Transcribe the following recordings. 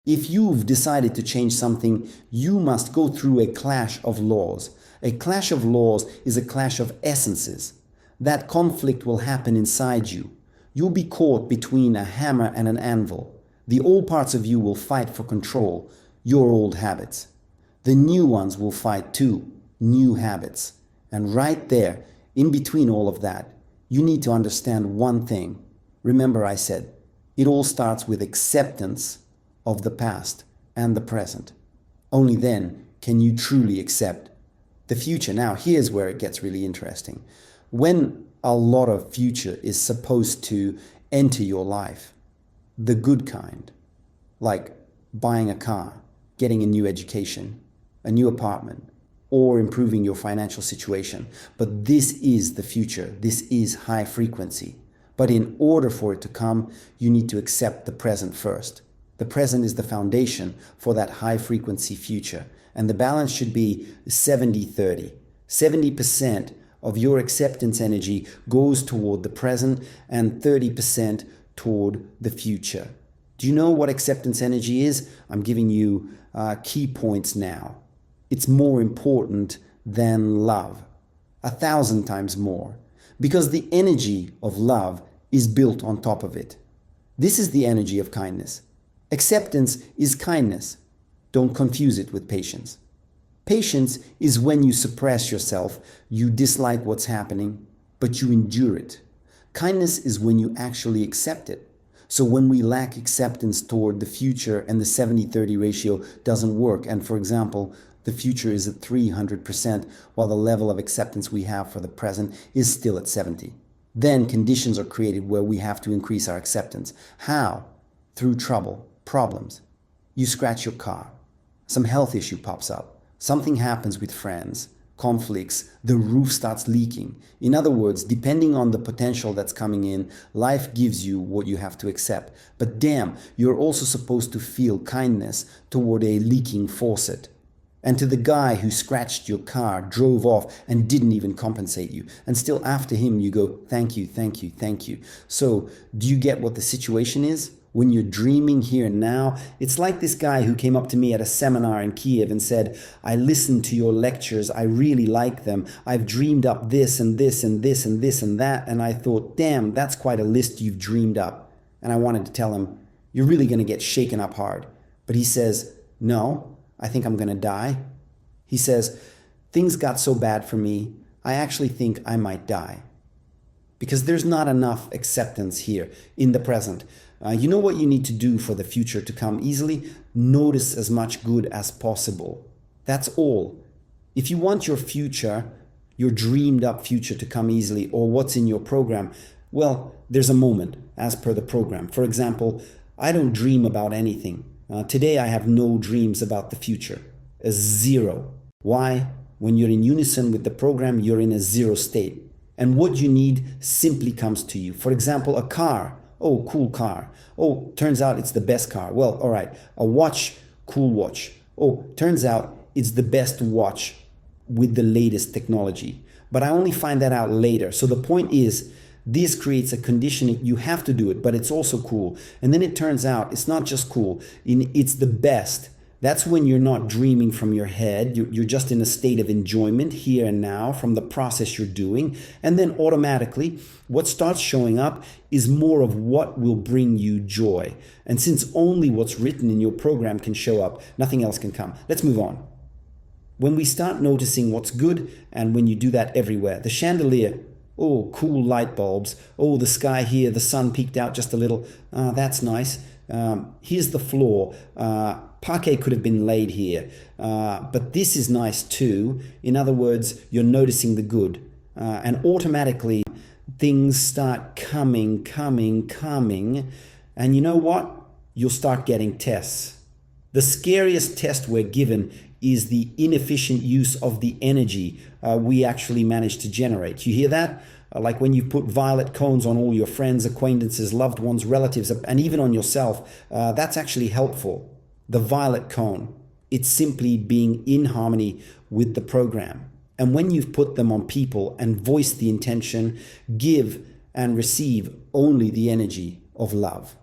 If you've decided to change something, you must go through a clash of laws. A clash of laws is a clash of essences. That conflict will happen inside you. You'll be caught between a hammer and an anvil. The old parts of you will fight for control, your old habits. The new ones will fight too, new habits. And right there, in between all of that, you need to understand one thing. Remember I said, it all starts with acceptance of the past and the present. Only then can you truly accept the future. Now, here's where it gets really interesting. When a lot of future is supposed to enter your life, the good kind, like buying a car, getting a new education, a new apartment, or improving your financial situation. But this is the future. This is high frequency. But in order for it to come, you need to accept the present first. The present is the foundation for that high frequency future. And the balance should be 70-30. 70% of your acceptance energy goes toward the present and 30% toward the future. Do you know what acceptance energy is? I'm giving you key points now. It's more important than love, 1,000 times more, because the energy of love is built on top of it. This is the energy of kindness. Acceptance is kindness. Don't confuse it with patience. Patience is when you suppress yourself, you dislike what's happening, but you endure it. Kindness is when you actually accept it. So when we lack acceptance toward the future and the 70-30 ratio doesn't work, and for example, the future is at 300% while the level of acceptance we have for the present is still at 70. Then conditions are created where we have to increase our acceptance. How? Through trouble, problems. You scratch your car. Some health issue pops up. Something happens with friends, conflicts, the roof starts leaking. In other words, depending on the potential that's coming in, life gives you what you have to accept. But damn, you're also supposed to feel kindness toward a leaking faucet. And to the guy who scratched your car, drove off, and didn't even compensate you. And still after him, you go, thank you, thank you, thank you. So do you get what the situation is? When you're dreaming here and now, it's like this guy who came up to me at a seminar in Kiev and said, I listened to your lectures, I really like them. I've dreamed up this and this and this and this and that. And I thought, damn, that's quite a list you've dreamed up. And I wanted to tell him, you're really going to get shaken up hard. But he says, no, I think I'm going to die. He says, things got so bad for me, I actually think I might die. Because there's not enough acceptance here in the present. You know what you need to do for the future to come easily? Notice as much good as possible. That's all. If you want your future, your dreamed up future to come easily, or what's in your program, well, there's a moment as per the program. For example, I don't dream about anything. Today I have no dreams about the future. A zero. Why? When you're in unison with the program, you're in a zero state. And what you need simply comes to you. For example, a car. Oh, cool car. Oh, turns out it's the best car. Well, all right. A watch, cool watch. Oh, turns out it's the best watch with the latest technology. But I only find that out later. So the point is, this creates a condition. You have to do it, but it's also cool. And then it turns out it's not just cool. It's the best. That's when you're not dreaming from your head. You're just in a state of enjoyment here and now from the process you're doing. And then automatically, what starts showing up is more of what will bring you joy. And since only what's written in your program can show up, nothing else can come. Let's move on. When we start noticing what's good, and when you do that everywhere, the chandelier, oh, cool light bulbs. Oh, the sky here, the sun peeked out just a little. That's nice. Here's the floor. Parquet could have been laid here, but this is nice too. In other words, you're noticing the good, and automatically things start coming, and you know what? You'll start getting tests. The scariest test we're given is the inefficient use of the energy we actually manage to generate. You hear that? Like when you put violet cones on all your friends, acquaintances, loved ones, relatives, and even on yourself, that's actually helpful. The violet cone, it's simply being in harmony with the program. And when you've put them on people and voiced the intention, give and receive only the energy of love.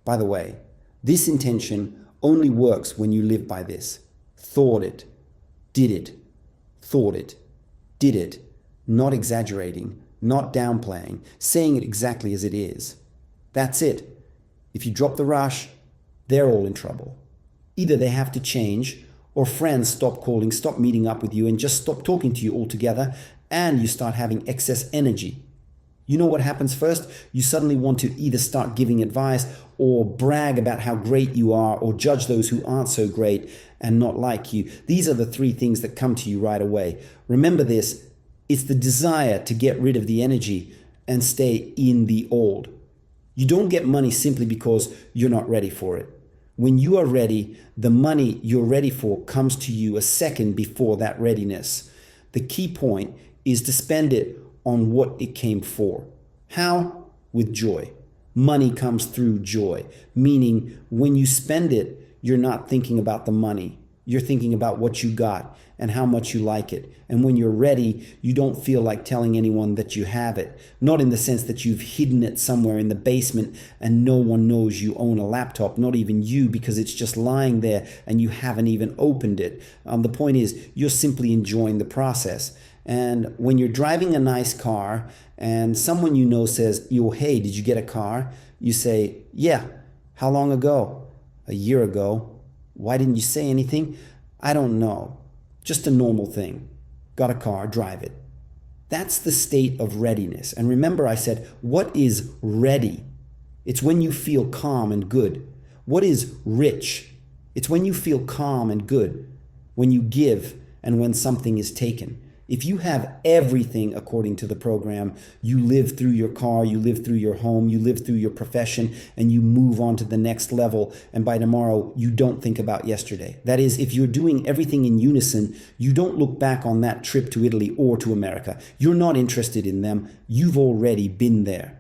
By the way, this intention only works when you live by this. Thought it, did it, thought it, did it. Not exaggerating, not downplaying, saying it exactly as it is. That's it. If you drop the rush, they're all in trouble. Either they have to change, or friends stop calling, stop meeting up with you, and just stop talking to you altogether, and you start having excess energy. You know what happens first? You suddenly want to either start giving advice or brag about how great you are, or judge those who aren't so great and not like you. These are the three things that come to you right away. Remember this, it's the desire to get rid of the energy and stay in the old. You don't get money simply because you're not ready for it. When you are ready, the money you're ready for comes to you a second before that readiness. The key point is to spend it on what it came for. How? With joy. Money comes through joy, meaning when you spend it, you're not thinking about the money. You're thinking about what you got and how much you like it. And when you're ready, you don't feel like telling anyone that you have it. Not in the sense that you've hidden it somewhere in the basement and no one knows you own a laptop, not even you, because it's just lying there and you haven't even opened it. The point is, you're simply enjoying the process. And when you're driving a nice car and someone you know says, hey, did you get a car? You say, yeah. How long ago? A year ago. Why didn't you say anything? I don't know. Just a normal thing. Got a car, drive it. That's the state of readiness. And remember I said, what is ready? It's when you feel calm and good. What is rich? It's when you feel calm and good, when you give and when something is taken. If you have everything according to the program, you live through your car, you live through your home, you live through your profession, and you move on to the next level. And by tomorrow, you don't think about yesterday. That is, if you're doing everything in unison, you don't look back on that trip to Italy or to America. You're not interested in them. You've already been there.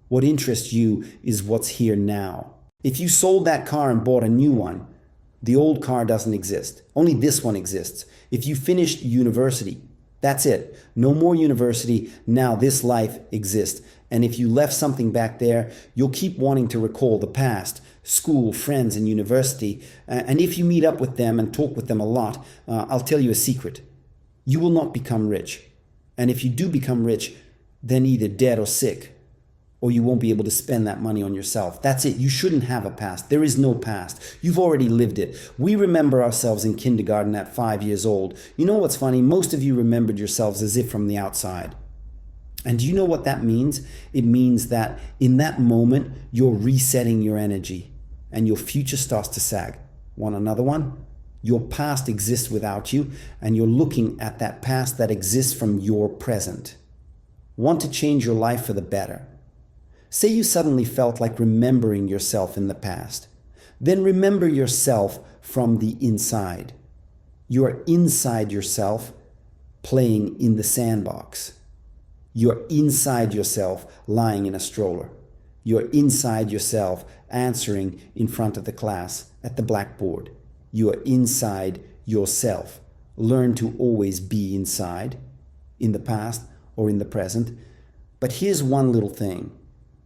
What interests you is what's here now. If you sold that car and bought a new one, the old car doesn't exist. Only this one exists. If you finished university, that's it. No more university. Now this life exists. And if you left something back there, you'll keep wanting to recall the past, school, friends, and university. And if you meet up with them and talk with them a lot, I'll tell you a secret. You will not become rich. And if you do become rich, then either dead or sick, or you won't be able to spend that money on yourself. That's it. You shouldn't have a past. There is no past. You've already lived it. We remember ourselves in kindergarten at 5 years old. You know what's funny? Most of you remembered yourselves as if from the outside. And do you know what that means? It means that in that moment, you're resetting your energy and your future starts to sag. Want another one? Your past exists without you, and you're looking at that past that exists from your present. Want to change your life for the better? Say you suddenly felt like remembering yourself in the past. Then remember yourself from the inside. You are inside yourself, playing in the sandbox. You're inside yourself, lying in a stroller. You're inside yourself, answering in front of the class at the blackboard. You are inside yourself. Learn to always be inside, in the past or in the present. But here's one little thing.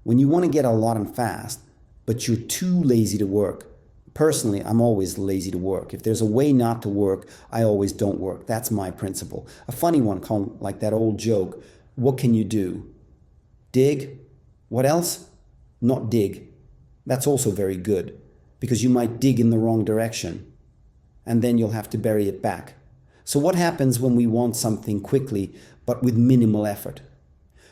When you want to get a lot and fast, but you're too lazy to work. Personally, I'm always lazy to work. If there's a way not to work, I always don't work. That's my principle. A funny one, like that old joke. What can you do? Dig? What else? Not dig. That's also very good, because you might dig in the wrong direction, and then you'll have to bury it back. So what happens when we want something quickly, but with minimal effort?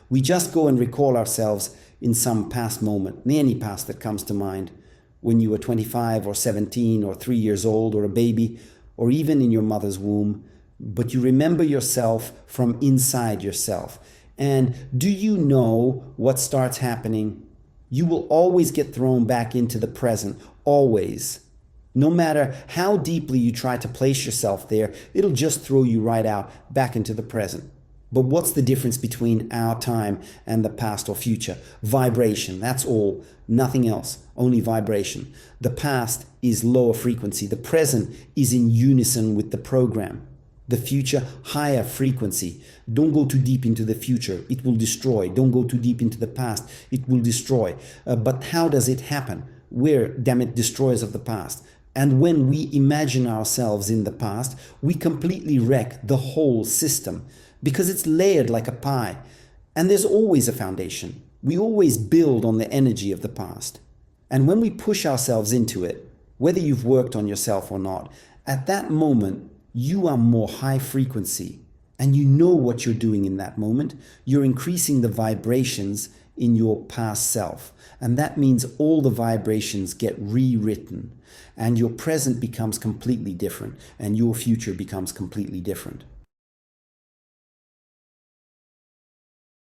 We just go and recall ourselves in some past moment, any past that comes to mind, when you were 25 or 17 or 3 years old or a baby, or even in your mother's womb, but you remember yourself from inside yourself. And do you know what starts happening? You will always get thrown back into the present, always. No matter how deeply you try to place yourself there, it'll just throw you right out back into the present. But what's the difference between our time and the past or future? Vibration, that's all. Nothing else, only vibration. The past is lower frequency. The present is in unison with the program. The future, higher frequency. Don't go too deep into the future. It will destroy. Don't go too deep into the past. It will destroy. But how does it happen? We're, damn it, destroyers of the past. And when we imagine ourselves in the past, we completely wreck the whole system because it's layered like a pie. And there's always a foundation. We always build on the energy of the past. And when we push ourselves into it, whether you've worked on yourself or not, at that moment, you are more high frequency and you know what you're doing in that moment. You're increasing the vibrations in your past self. And that means all the vibrations get rewritten and your present becomes completely different and your future becomes completely different.